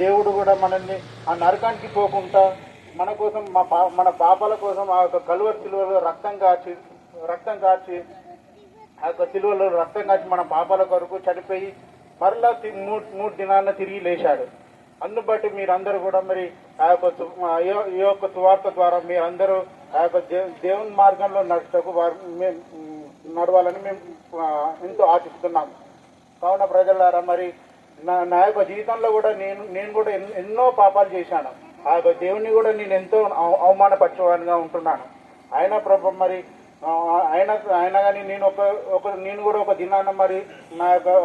దేవుడు కూడా మనల్ని ఆ నరకానికి పోకుండా మన కోసం మన పాపాల కోసం ఆ యొక్క కలువరి సిలువలో రక్తం కార్చి ఆ యొక్క సిలువలో రక్తం కార్చి మన పాపాల కొరకు చనిపోయి మరలా మూడు దినాలను తిరిగి లేచాడు. అందును బట్టి మీరందరూ కూడా మరి ఈ యొక్క సువార్త ద్వారా మీరందరూ ఆ యొక్క దేవుని మార్గంలో నడవాలని మేము ఎంతో ఆశిస్తున్నాము. కావున ప్రజలారా, మరి నా యొక్క జీవితంలో కూడా నేను కూడా ఎన్నో పాపాలు చేశాను. ఆ యొక్క దేవుని కూడా నేను ఎంతో అవమానపరచేవాడిగా ఉంటున్నాను. అయినా ప్రభు మరి అయినా కానీ నేను కూడా ఒక దినాన మరి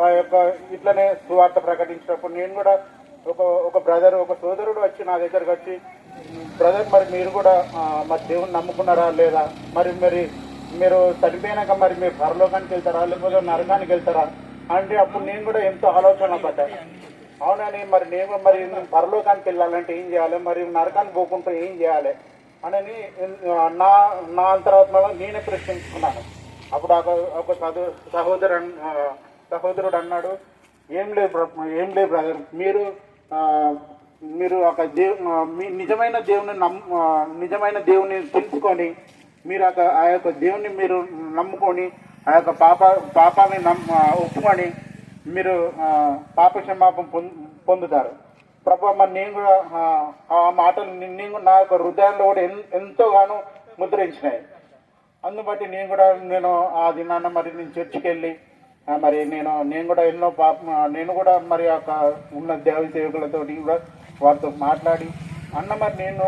ఆ యొక్క ఇట్లనే సువార్త ప్రకటించినప్పుడు నేను కూడా ఒక బ్రదర్, ఒక సోదరుడు వచ్చి నా దగ్గరకు వచ్చి, బ్రదర్ మరి మీరు కూడా మరి దేవుని నమ్ముకున్నారా లేదా, మరి మీరు చనిపోయినాక మరి మీరు పరలోకానికి వెళ్తారా లేకపోతే నరకానికి వెళ్తారా అంటే అప్పుడు నేను కూడా ఎంతో ఆలోచన పడ్డాను. అవునని మరి నేను పరలోకానికి వెళ్ళాలంటే ఏం చేయాలి, మరి నరకానికి పోకుండా ఏం చేయాలి అని నా అంతరాత్మలో నేనే ప్రశ్నించుకున్నాను. అప్పుడు ఒక సహోదరుడు అన్నాడు, ఏం లేదు బ్రదర్, మీరు ఒక నిజమైన దేవుని తెలుసుకొని మీరు ఆ యొక్క దేవుని మీరు నమ్ముకొని ఆ యొక్క పాపాన్ని ఒప్పుకొని మీరు పాప క్షమాపణ పొందుతారు. ప్రభు మరి నేను కూడా ఆ మాటలు నా యొక్క హృదయంలో కూడా ఎంతోగానో ముద్రించినాయి. అందును బట్టి నేను ఆ దినాన్న మరి నేను చర్చికి వెళ్ళి మరి నేను కూడా ఎన్నో నేను కూడా మరి యొక్క ఉన్న దేవ సేవకులతో కూడా వారితో మాట్లాడి మరి నేను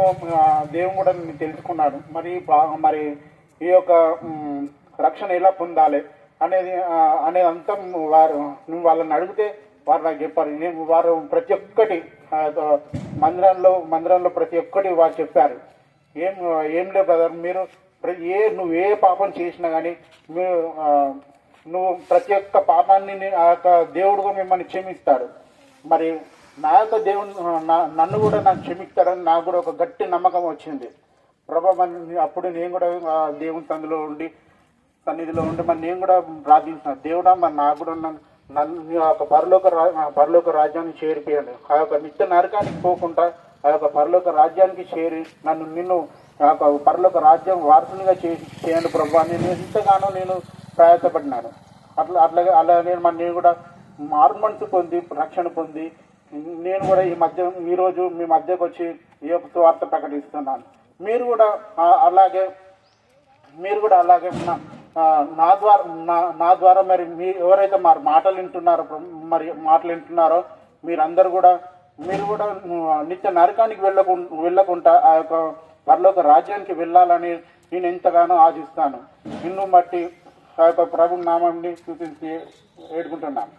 దేవుని కూడా నేను తెలుసుకున్నాను. మరి ఈ యొక్క రక్షణ ఎలా పొందాలి అనేది అంతా నువ్వు వాళ్ళని అడిగితే వారు నాకు చెప్పారు. వారు ప్రతి ఒక్కటి మందిరంలో ప్రతి ఒక్కటి వారు చెప్పారు. ఏం లేదు బ్రదర్, మీరు నువ్వు ఏ పాపం చేసినా కానీ నువ్వు ప్రతి ఒక్క పాపాన్ని ఆ యొక్క దేవుడు మిమ్మల్ని క్షమిస్తాడు. మరి నా యొక్క దేవుడు నన్ను కూడా నాకు క్షమిస్తాడని నాకు కూడా ఒక గట్టి నమ్మకం వచ్చింది. ప్రభా అప్పుడు నేను కూడా దేవుని సన్నిధిలో ఉండి మరి నేను కూడా ప్రార్థించిన, దేవుడా మరి నాకు కూడా నన్ను యొక్క పరలోక రాజ్యాన్ని చేరిపోయాడు. ఆ యొక్క నిత్య నరకానికి పోకుండా ఆ యొక్క పరలోక రాజ్యానికి చేరి నిన్ను ఆ యొక్క పరలోక రాజ్యం వారసునిగా చేయండి ప్రభా. నేను ఎంతగానో నేను ప్రయాసపడినాను. అలాగే నేను కూడా మారుమనసు పొంది రక్షణ పొంది నేను కూడా ఈరోజు మీ మధ్యకు వచ్చి ఈ యొక్క సువార్త ప్రకటిస్తున్నాను. మీరు కూడా అలాగే నా ద్వారా మరి ఎవరైతే మాటలు వింటున్నారో మీరు కూడా నిత్య నరకానికి వెళ్ళకుండా ఆ యొక్క పరలోక రాజ్యానికి వెళ్ళాలని నేను ఎంతగానో ఆశిస్తాను. నిన్ను బట్టి ఆ యొక్క ప్రభు నామాన్ని స్తుతించి వేడుకుంటున్నాను.